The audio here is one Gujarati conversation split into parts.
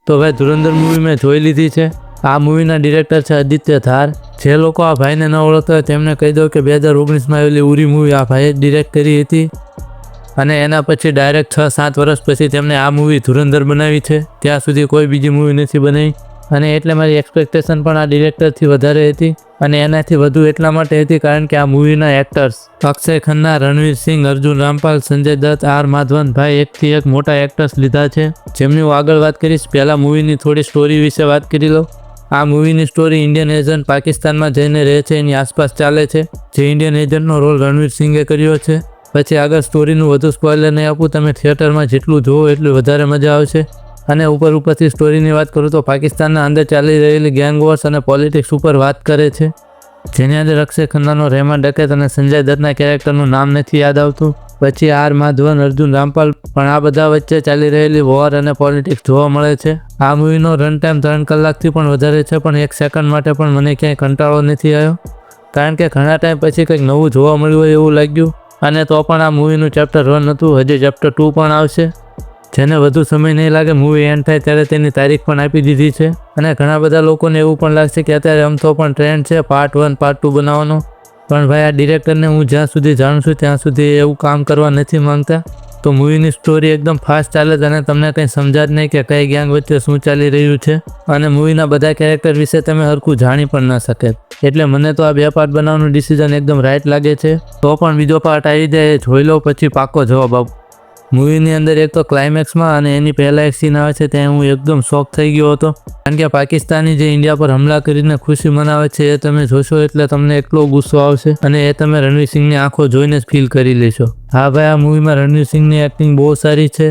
તો ભાઈ ધુરંધર મૂવી મેં જોઈ લીધી છે। આ મૂવીના ડિરેક્ટર છે આદિત્ય ધાર। જે લોકો આ ભાઈને ન ઓળખતા હોય તેમને કહી દઉં કે 2019માં આવેલી ઉરી મૂવી આ ભાઈએ ડિરેક્ટ કરી હતી અને એના પછી ડાયરેક્ટ 6-7 વર્ષ પછી તેમણે આ મૂવી ધુરંધર બનાવી છે। ત્યાં સુધી કોઈ બીજી મૂવી નથી બનાવી અને એટલે મારી એક્સપેક્ટેશન પણ આ ડિરેક્ટરથી વધારે હતી અને એનાથી વધુ એટલા માટે હતી કારણ કે આ મૂવીના એક્ટર્સ અક્ષય ખન્ના, રણવીર સિંહ, અર્જુન રામપાલ, સંજય દત્ત, આર માધવન ભાઈ એકથી એક મોટા એક્ટર્સ લીધા છે જેમની હું આગળ વાત કરીશ। પહેલાં મૂવીની થોડી સ્ટોરી વિશે વાત કરી લઉં। આ મૂવીની સ્ટોરી ઇન્ડિયન એજન્ટ પાકિસ્તાનમાં જઈને રહે છે એની આસપાસ ચાલે છે, જે ઇન્ડિયન એજન્ટનો રોલ રણવીર સિંઘે કર્યો છે। પછી આગળ સ્ટોરીનું વધુ સ્પોઇલર નહીં આપું, તમે થિયેટરમાં જેટલું જોવો એટલું વધારે મજા આવશે। અને ઉપરથી સ્ટોરીની વાત કરું તો પાકિસ્તાનના અંદર ચાલી રહેલી ગેંગ વોર્સ અને પોલિટિક્સ ઉપર વાત કરે છે, જેની અંદર અક્ષય ખન્નાનો રહેમાન ડકેત અને સંજય દત્તના કેરેક્ટરનું નામ નથી યાદ આવતું। પછી આર માધવન, અર્જુન રામપાલ પણ આ બધા વચ્ચે ચાલી રહેલી વોર અને પોલિટિક્સ જોવા મળે છે। આ મૂવીનો રન ટાઈમ 3 કલાકથી પણ વધારે છે, પણ 1 સેકન્ડ માટે પણ મને ક્યાંય કંટાળો નથી આવ્યો કારણ કે ઘણા ટાઈમ પછી કંઈક નવું જોવા મળ્યું હોય એવું લાગ્યું। અને તો પણ આ મૂવીનું ચેપ્ટર 1 હતું, હજી ચેપ્ટર 2 પણ આવશે, જેને વધુ સમય નહીં લાગે મૂવી એન્ડ થાય ત્યારે તેની તારીખ પણ આપી દીધી છે। અને ઘણા બધા લોકોને એવું પણ લાગશે કે અત્યારે આમ તો પણ ટ્રેન્ડ છે પાર્ટ 1 પાર્ટ 2 બનાવવાનો, પણ ભાઈ આ ડિરેક્ટરને હું જ્યાં સુધી જાણું છું ત્યાં સુધી એવું કામ કરવા નથી માંગતા। તો મૂવીની સ્ટોરી એકદમ ફાસ્ટ ચાલે છે અને તમને કંઈ સમજાય જ નહીં કે કઈ ગેંગ વચ્ચે શું ચાલી રહ્યું છે અને મૂવીના બધા કેરેક્ટર વિશે તમે હરખું જાણી પણ ના શકે। એટલે મને તો આ 2 પાર્ટ બનાવવાનું ડિસિઝન એકદમ રાઈટ લાગે છે। તો પણ બીજો પાર્ટ આવી જાય જોઈ લો પછી પાકો જવાબ આપો। મૂવીની અંદર એક તો ક્લાઇમેક્સમાં અને એની પહેલાં એક સીન આવે છે ત્યાં હું એકદમ શોક થઈ ગયો હતો કારણ કે પાકિસ્તાની જે ઇન્ડિયા પર હુમલા કરીને ખુશી મનાવે છે એ તમે જોશો એટલે તમને એટલો ગુસ્સો આવશે અને એ તમે રણવીર સિંહની આંખો જોઈને જ ફીલ કરી લેશો। હા ભાઈ, આ મૂવીમાં રણવીર સિંહની એક્ટિંગ બહુ સારી છે।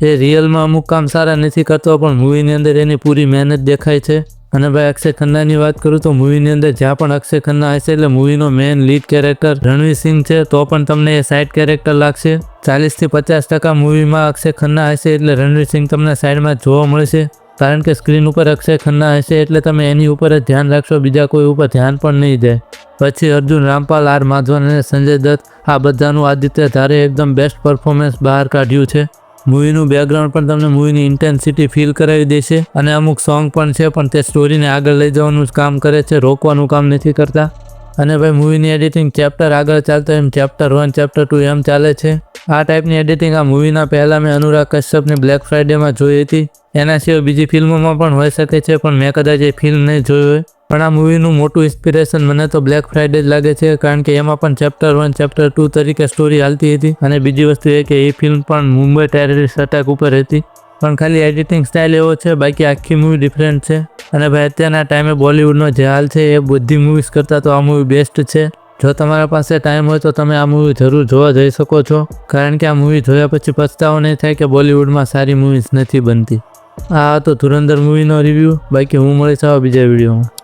એ રિયલમાં અમુક કામ સારા નથી કરતો પણ મૂવીની અંદર એની પૂરી મહેનત દેખાય છે। અને ભાઈ અક્ષય ખન્નાની વાત કરું તો મૂવીની અંદર જ્યાં પણ અક્ષય ખન્ના હશે એટલે મૂવીનો main lead character Ranveer Singh છે, તો પણ તમને એ સાઇડ કેરેક્ટર લાગશે। 40થી 50% મૂવીમાં અક્ષય ખન્ના હશે એટલે રણવીર સિંહ તમને સાઈડમાં જોવા મળશે કારણ કે સ્ક્રીન ઉપર અક્ષય ખન્ના હશે એટલે તમે એની ઉપર જ ધ્યાન રાખશો, બીજા કોઈ ઉપર ધ્યાન પણ નહીં જાય। પછી અર્જુન રામપાલ, આર માધવન અને સંજય દત્ત આ બધાનું આદિત્ય ધારે એકદમ બેસ્ટ પરફોર્મન્સ બહાર કાઢ્યું છે। મૂવીનું બેકગ્રાઉન્ડ પણ તમને મૂવીની ઇન્ટેન્સિટી ફીલ કરાવી દેશે અને અમુક સોંગ પણ છે પણ તે સ્ટોરીને આગળ લઈ જવાનું જ કામ કરે છે, રોકવાનું કામ નથી કરતા। અને ભાઈ મૂવીની એડિટિંગ ચેપ્ટર આગળ ચાલતો એમ ચેપ્ટર 1 ચેપ્ટર 2 એમ ચાલે છે। આ ટાઈપની એડિટિંગ આ મૂવીના પહેલાં મેં અનુરાગ કશ્યપની બ્લેક ફ્રાઈડેમાં જોઈ હતી, એના સિવાય બીજી ફિલ્મોમાં પણ હોઈ શકે છે પણ મેં કદાચ એ ફિલ્મ નહીં જોઈ હોય। પણ આ મૂવીનું મોટું ઇન્સ્પિરેશન મને તો બ્લેક ફ્રાઈડે જ લાગે છે કારણ કે એમાં પણ ચેપ્ટર 1 ચેપ્ટર 2 તરીકે સ્ટોરી હાલતી હતી અને બીજી વસ્તુ એ કે એ ફિલ્મ પણ મુંબઈ ટેરરિસ્ટ અટેક ઉપર હતી પણ ખાલી એડિટિંગ સ્ટાઇલ એવો છે, બાકી આખી મૂવી ડિફરન્ટ છે। અને ભાઈ અત્યારના ટાઈમે બોલિવૂડનો જે હાલ છે એ બધી મૂવીઝ કરતાં તો આ મૂવી બેસ્ટ છે। જો તમારા પાસે ટાઈમ હોય તો તમે આ મૂવી જરૂર જોવા જઈ શકો છો કારણ કે આ મૂવી જોયા પછી પછતાવો નહીં થાય કે બોલિવૂડમાં સારી મૂવીઝ નથી બનતી। આ હતો ધુરંધર મૂવીનો રિવ્યૂ, બાકી હું મળીશ આવા બીજા વિડીયોમાં।